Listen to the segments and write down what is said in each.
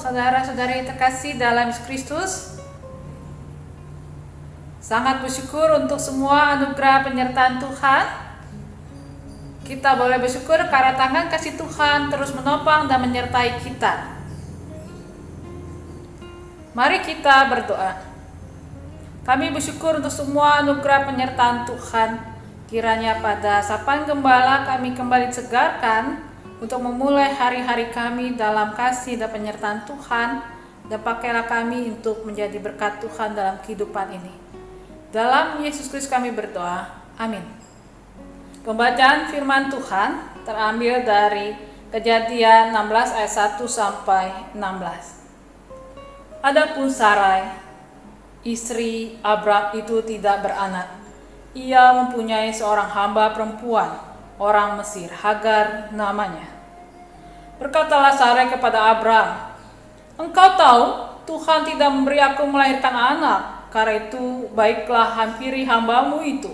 saudara-saudari terkasih dalam Yesus Kristus. Sangat bersyukur untuk semua anugerah penyertaan Tuhan. Kita boleh bersyukur karena tangan kasih Tuhan terus menopang dan menyertai kita. Mari kita berdoa. Kami bersyukur untuk semua anugerah penyertaan Tuhan. Kiranya pada sapaan gembala kami kembali disegarkan untuk memulai hari-hari kami dalam kasih dan penyertaan Tuhan, dan pakailah kami untuk menjadi berkat Tuhan dalam kehidupan ini. Dalam Yesus Kristus kami berdoa. Amin. Pembacaan firman Tuhan terambil dari Kejadian 16 ayat 1 sampai 16. Adapun Sarai, istri Abram itu tidak beranak. Ia mempunyai seorang hamba perempuan, orang Mesir, Hagar namanya. Berkatalah Sarai kepada Abram, "Engkau tahu Tuhan tidak memberi aku melahirkan anak, karena itu baiklah hampiri hambamu itu.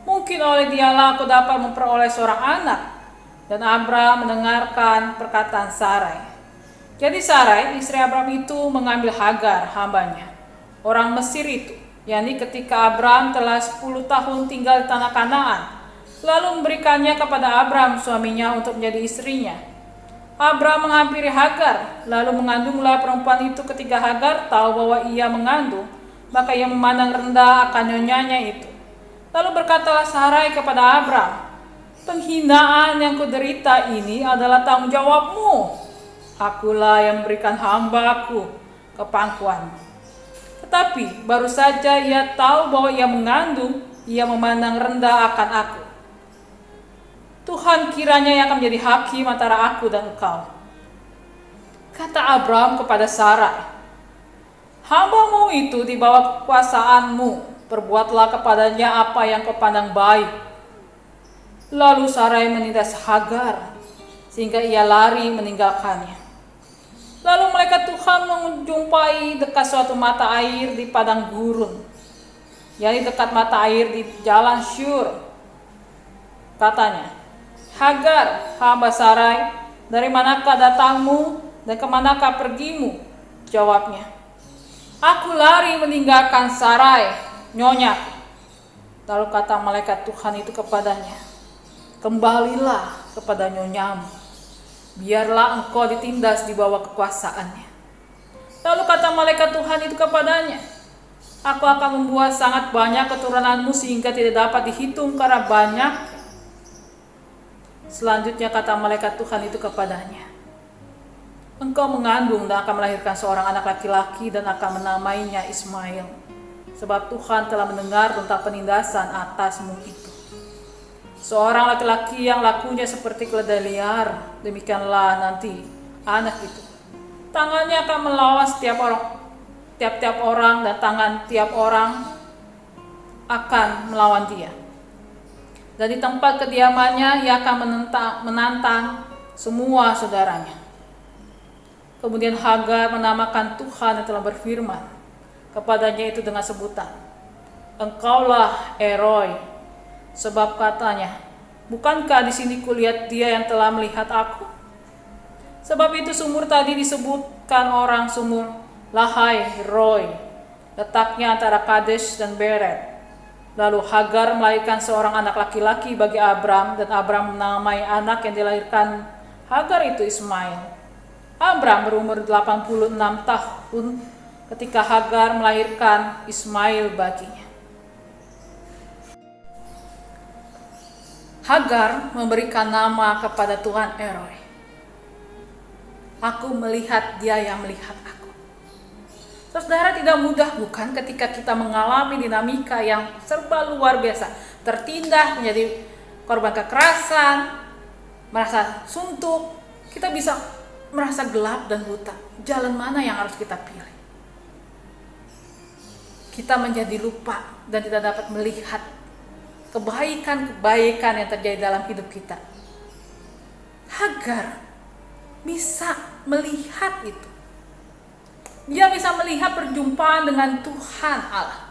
Mungkin oleh dialah aku dapat memperoleh seorang anak." Dan Abram mendengarkan perkataan Sarai. Jadi Sarai, istri Abram itu mengambil Hagar, hambanya, orang Mesir itu, yakni ketika Abram telah 10 tahun tinggal di tanah Kanaan, lalu memberikannya kepada Abram suaminya untuk menjadi istrinya. Abram menghampiri Hagar, lalu mengandunglah perempuan itu. Ketika Hagar tahu bahwa ia mengandung, maka ia memandang rendah akan nyonyanya itu. Lalu berkatalah Sarai kepada Abram, "Penghinaan yang kuderita ini adalah tanggung jawabmu. Akulah yang memberikan hambaku ke pangkuanmu." Tetapi baru saja ia tahu bahwa ia mengandung, ia memandang rendah akan aku. Tuhan kiranya yang akan menjadi hakim antara aku dan engkau. Kata Abram kepada Sarai, "Hambamu itu di bawah kekuasaanmu, perbuatlah kepadanya apa yang kau pandang baik." Lalu Sarai menindas Hagar, sehingga ia lari meninggalkannya. Lalu malaikat Tuhan menjumpai dekat suatu mata air di padang gurun, yakni dekat mata air di jalan Syur. Katanya, "Hagar, hamba Sarai, dari manakah datangmu dan kemanakah pergimu?" Jawabnya, "Aku lari meninggalkan Sarai, nyonyaku." Lalu kata malaikat Tuhan itu kepadanya, "Kembalilah kepada nyonyamu, biarlah engkau ditindas di bawah kekuasaannya." Lalu kata malaikat Tuhan itu kepadanya, "Aku akan membuat sangat banyak keturunanmu sehingga tidak dapat dihitung karena banyak." Selanjutnya kata malaikat Tuhan itu kepadanya, "Engkau mengandung dan akan melahirkan seorang anak laki-laki dan akan menamainya Ismail, sebab Tuhan telah mendengar tentang penindasan atasmu itu. Seorang laki-laki yang lakunya seperti keledai liar, demikianlah nanti anak itu. Tangannya akan melawan tiap-tiap orang dan tangan tiap orang akan melawan dia. Dan di tempat kediamannya ia akan menantang semua saudaranya." Kemudian Hagar menamakan Tuhan yang telah berfirman kepadanya itu dengan sebutan, "Engkaulah Eroi." Sebab katanya, "Bukankah di sini kulihat dia yang telah melihat aku?" Sebab itu sumur tadi disebutkan orang sumur Lahai Roi, letaknya antara Kadesh dan Beret. Lalu Hagar melahirkan seorang anak laki-laki bagi Abram, dan Abram menamai anak yang dilahirkan Hagar itu Ismail. Abram berumur 86 tahun ketika Hagar melahirkan Ismail baginya. Hagar memberikan nama kepada Tuhan Eroi. "Aku melihat dia yang melihat aku." Saudara, tidak mudah bukan ketika kita mengalami dinamika yang serba luar biasa, tertindas, menjadi korban kekerasan, merasa suntuk, kita bisa merasa gelap dan buta. Jalan mana yang harus kita pilih? Kita menjadi lupa dan tidak dapat melihat kebaikan-kebaikan yang terjadi dalam hidup kita. Hagar bisa melihat itu. Dia bisa melihat perjumpaan dengan Tuhan Allah.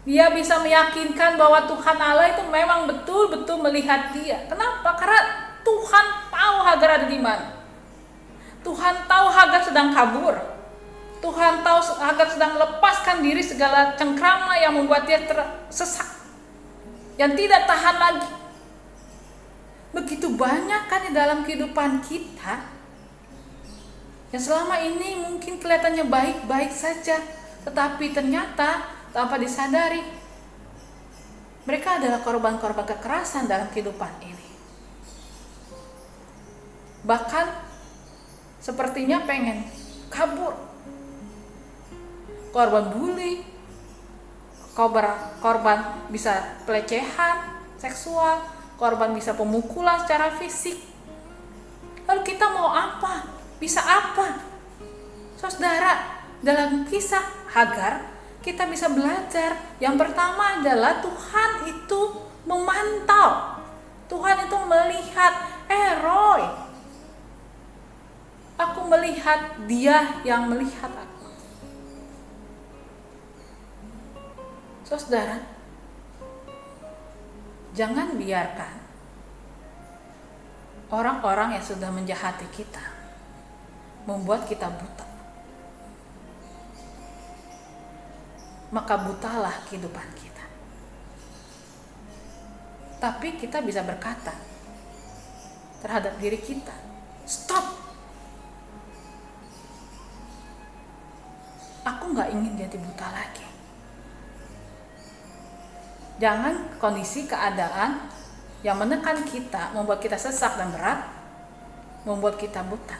Dia bisa meyakinkan bahwa Tuhan Allah itu memang betul-betul melihat dia. Kenapa? Karena Tuhan tahu Hagar ada di mana. Tuhan tahu Hagar sedang kabur. Tuhan tahu Hagar sedang melepaskan diri segala cengkrama yang membuat dia tersesat, yang tidak tahan lagi. Begitu banyak kan di dalam kehidupan kita yang selama ini mungkin kelihatannya baik-baik saja, tetapi ternyata tanpa disadari mereka adalah korban-korban kekerasan dalam kehidupan ini. Bahkan sepertinya pengen kabur. Korban bully, korban bisa pelecehan seksual, korban bisa pemukulan secara fisik. Lalu kita mau apa? Bisa apa? Saudara, dalam kisah Hagar kita bisa belajar. Yang pertama adalah Tuhan itu memantau. Tuhan itu melihat, Roy, aku melihat dia yang melihat aku. Saudara, jangan biarkan orang-orang yang sudah menjahati kita membuat kita buta. Maka butalah kehidupan kita. Tapi kita bisa berkata terhadap diri kita, stop. Aku gak ingin jadi buta lagi. Jangan kondisi keadaan yang menekan kita, membuat kita sesak dan berat, membuat kita buta.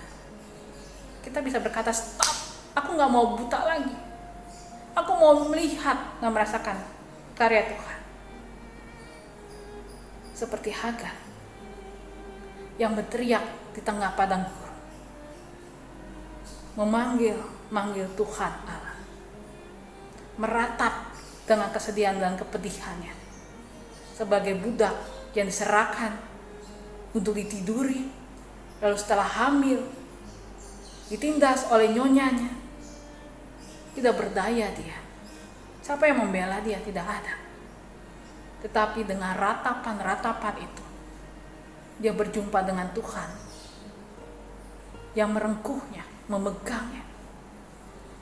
Kita bisa berkata, stop, aku gak mau buta lagi. Aku mau melihat dan merasakan karya Tuhan. Seperti Hagar yang berteriak di tengah padang gurun, memanggil Tuhan Allah, meratap dengan kesedihan dan kepedihannya sebagai budak yang diserahkan untuk ditiduri, lalu setelah hamil ditindas oleh nyonyanya. Tidak berdaya dia. Siapa yang membela dia? Tidak ada. Tetapi dengan ratapan-ratapan itu, dia berjumpa dengan Tuhan yang merengkuhnya, memegangnya.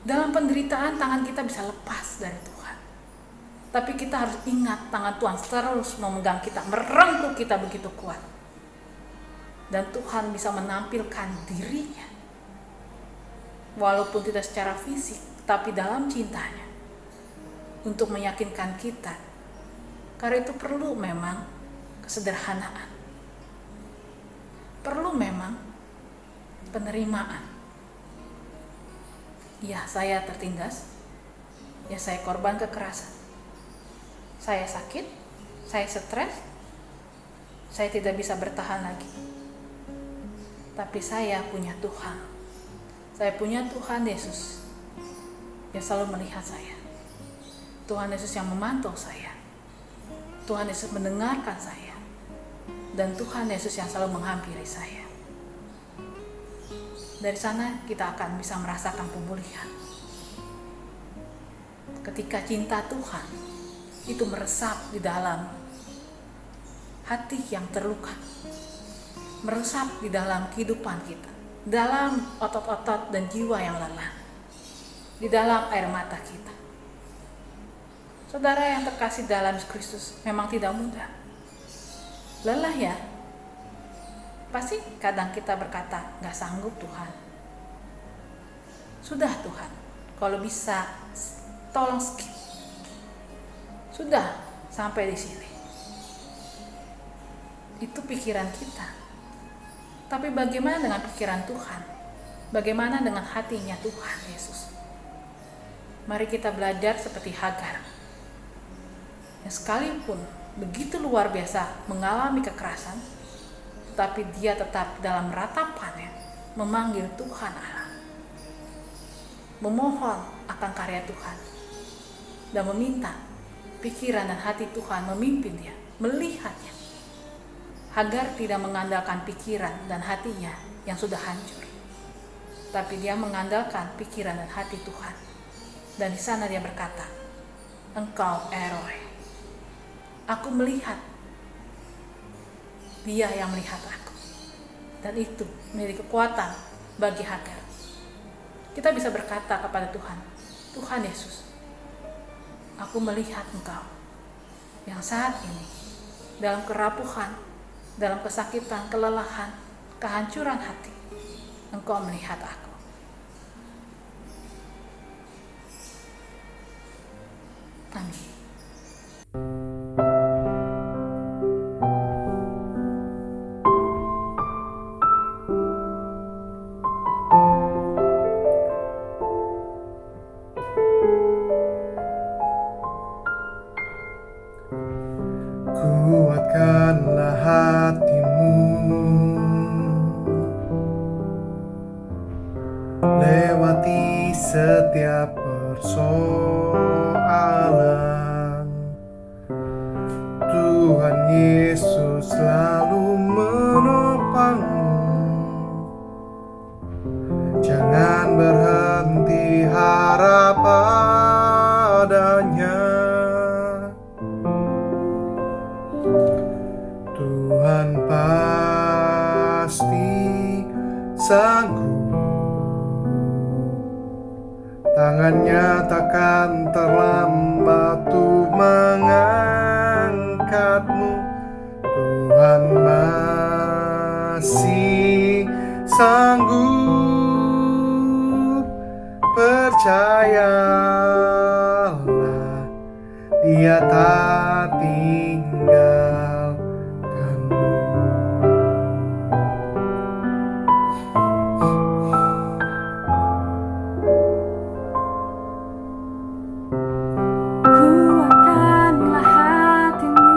Dalam penderitaan tangan kita bisa lepas dari Tuhan. Tapi kita harus ingat tangan Tuhan terus memegang kita, merengkuh kita begitu kuat. Dan Tuhan bisa menampilkan dirinya. Walaupun tidak secara fisik, tapi dalam cintanya untuk meyakinkan kita. Karena itu perlu memang kesederhanaan, perlu memang penerimaan. Ya, saya tertindas, ya saya korban kekerasan, saya sakit, saya stres, saya tidak bisa bertahan lagi. Tapi saya punya Tuhan. Saya punya Tuhan Yesus yang selalu melihat saya. Tuhan Yesus yang memantau saya. Tuhan Yesus mendengarkan saya. Dan Tuhan Yesus yang selalu menghampiri saya. Dari sana kita akan bisa merasakan pemulihan. Ketika cinta Tuhan itu meresap di dalam hati yang terluka, meresap di dalam kehidupan kita, dalam otot-otot dan jiwa yang lelah, di dalam air mata kita. Saudara yang terkasih dalam Kristus, memang tidak mudah. Lelah ya. Pasti kadang kita berkata, gak sanggup Tuhan. Sudah Tuhan, kalau bisa tolong skip. Sudah sampai di sini. Itu pikiran kita. Tapi bagaimana dengan pikiran Tuhan? Bagaimana dengan hatinya Tuhan Yesus? Mari kita belajar seperti Hagar, yang sekalipun begitu luar biasa mengalami kekerasan, tetapi dia tetap dalam ratapannya memanggil Tuhan Allah, memohon akan karya Tuhan, dan meminta pikiran dan hati Tuhan memimpin dia, melihatnya. Hagar tidak mengandalkan pikiran dan hatinya yang sudah hancur, tapi dia mengandalkan pikiran dan hati Tuhan. Dan di sana dia berkata, Engkau Roy, aku melihat dia yang melihat aku. Dan itu menjadi kekuatan bagi Hagar. Kita bisa berkata kepada Tuhan, Tuhan Yesus, aku melihat Engkau yang saat ini dalam kerapuhan, dalam kesakitan, kelelahan, kehancuran hati, Engkau melihat aku. Amin. Kuatkanlah hatimu, lewati setiap persoalan. Tuhan Yesus selalu menopangmu. Jangan berhenti harap padanya. Tuhan pasti sanggup, tangannya takkan terlambat untuk mengangkatmu. Tuhan masih sanggup, percayalah, Dia tak tinggalkanmu. Kuatkanlah hatimu,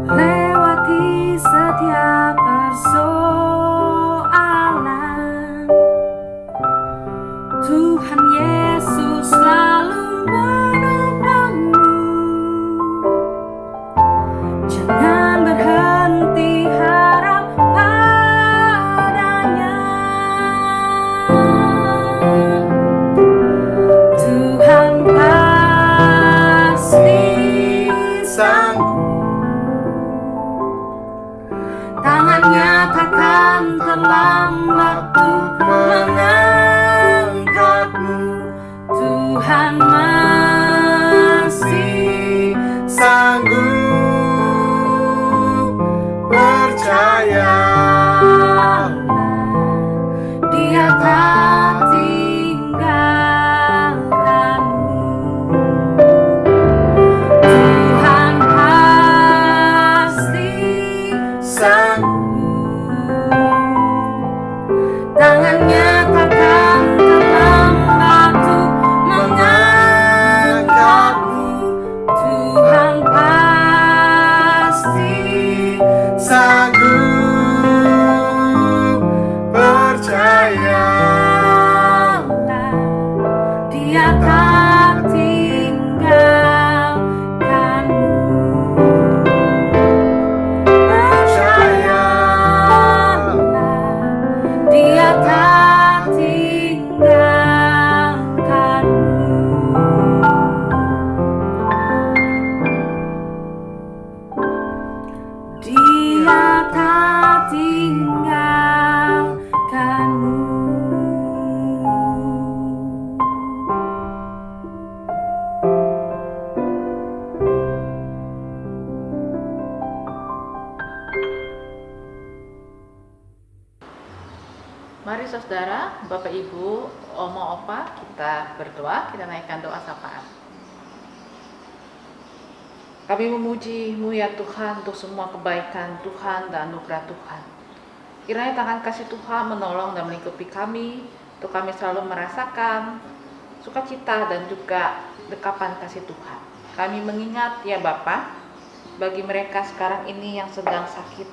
lewati setiap persoalan. Tuhan Yesus selalu menopangmu. Jangan berhenti harap padanya. Tuhan pasti Sanggup, tangannya takkan terlambat untuk mengangkatmu. Tuhan masih sanggup, percayalah, Dia tak tinggalkanmu. Tuhan pasti sanggup, tangannya takkan terlambat untuk mengangkatmu. Tuhan pasti sanggup, percayalah, Dia tak tinggalkanmu. Percayalah, Dia tak tinggalkanmu. Dia tak Mari saudara, Bapak Ibu, Oma Opa, kita berdoa, kita naikkan doa sapaan. Kami memuji-Mu ya Tuhan untuk semua kebaikan Tuhan dan anugerah Tuhan. Kiranya tangan kasih Tuhan menolong dan melingkupi kami, untuk kami selalu merasakan sukacita dan juga dekapan kasih Tuhan. Kami mengingat ya Bapa, bagi mereka sekarang ini yang sedang sakit,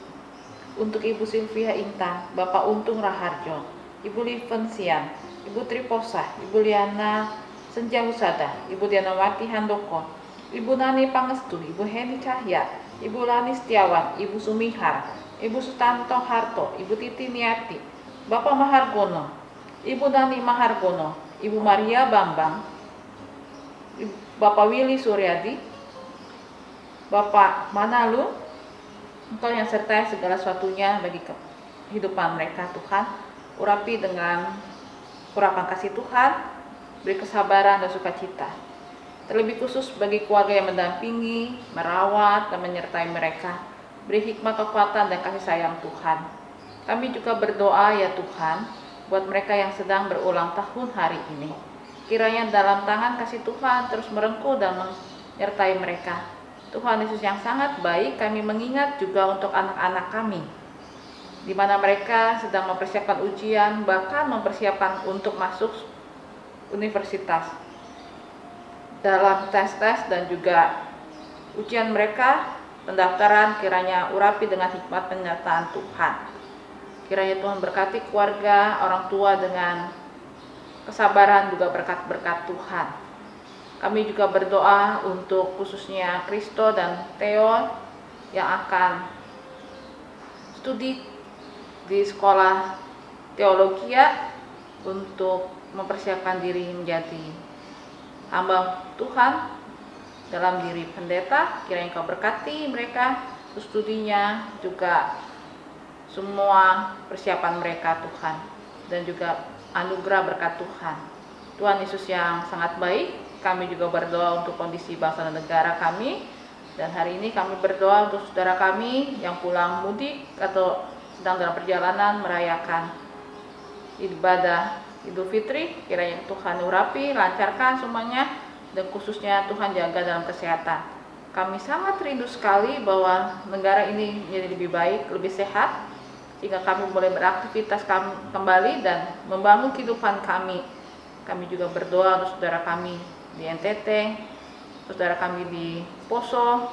untuk Ibu Sylvia Intan, Bapak Untung Raharjo, Ibu Livensian, Ibu Triposa, Ibu Liana Senja Husada, Ibu Dianawati Handoko, Ibu Nani Pangestu, Ibu Heni Cahya, Ibu Lani Setiawan, Ibu Sumihar, Ibu Sutanto Harto, Ibu Titi Niati, Bapak Mahargono, Ibu Nani Mahargono, Ibu Maria Bambang, Bapak Willy Suryadi, Bapak Manalu, Engkau yang sertai segala sesuatunya bagi kehidupan mereka Tuhan. Urapi dengan urapan kasih Tuhan, beri kesabaran dan sukacita. Terlebih khusus bagi keluarga yang mendampingi, merawat, dan menyertai mereka. Beri hikmat, kekuatan, dan kasih sayang Tuhan. Kami juga berdoa ya Tuhan, buat mereka yang sedang berulang tahun hari ini. Kiranya dalam tangan kasih Tuhan terus merengkuh dan menyertai mereka. Tuhan Yesus yang sangat baik, kami mengingat juga untuk anak-anak kami, di mana mereka sedang mempersiapkan ujian, bahkan mempersiapkan untuk masuk universitas. Dalam tes-tes dan juga ujian mereka, pendaftaran, kiranya urapi dengan hikmat penyertaan Tuhan. Kiranya Tuhan berkati keluarga, orang tua dengan kesabaran, juga berkat-berkat Tuhan. Kami juga berdoa untuk khususnya Kristo dan Theo yang akan studi di sekolah teologi untuk mempersiapkan diri menjadi hamba Tuhan dalam diri pendeta. Kiranya Engkau berkati mereka, studinya juga semua persiapan mereka Tuhan, dan juga anugerah berkat Tuhan. Tuhan Yesus yang sangat baik, kami juga berdoa untuk kondisi bangsa dan negara kami, dan hari ini kami berdoa untuk saudara kami yang pulang mudik atau sedang dalam perjalanan merayakan ibadah Idul Fitri. Kiranya Tuhan urapi, lancarkan semuanya, dan khususnya Tuhan jaga dalam kesehatan. Kami sangat rindu sekali bahwa negara ini menjadi lebih baik, lebih sehat, sehingga kami boleh beraktivitas kembali dan membangun kehidupan kami. Kami juga berdoa untuk saudara kami di NTT, saudara kami di Poso,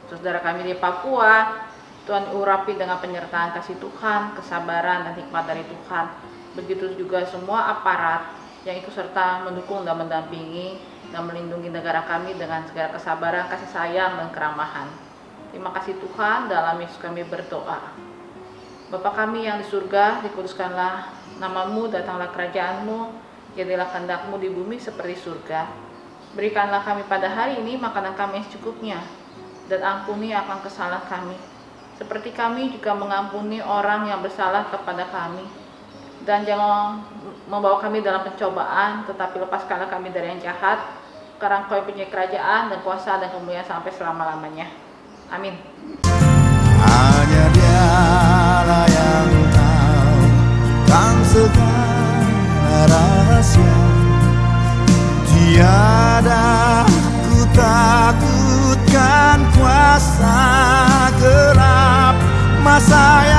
saudara kami di Papua. Tuhan urapi dengan penyertaan kasih Tuhan, kesabaran dan hikmat dari Tuhan. Begitu juga semua aparat yang ikut serta mendukung dan mendampingi dan melindungi negara kami dengan segala kesabaran, kasih sayang, dan keramahan. Terima kasih Tuhan, dalam Yesus kami berdoa. Bapa kami yang di surga, dikuduskanlah namamu, datanglah kerajaanmu, jadilah kehendakmu di bumi seperti surga. Berikanlah kami pada hari ini makanan kami yang secukupnya, dan ampuni akan kesalahan kami, seperti kami juga mengampuni orang yang bersalah kepada kami. Dan jangan membawa kami dalam pencobaan, tetapi lepaskanlah kami dari yang jahat, karena Engkau yang punya kerajaan dan kuasa dan kemuliaan sampai selama-lamanya. Amin. Hanya Dialah yang tahu tentang segala rahasia. Tiada ku takutkan kuasa gelap masa yang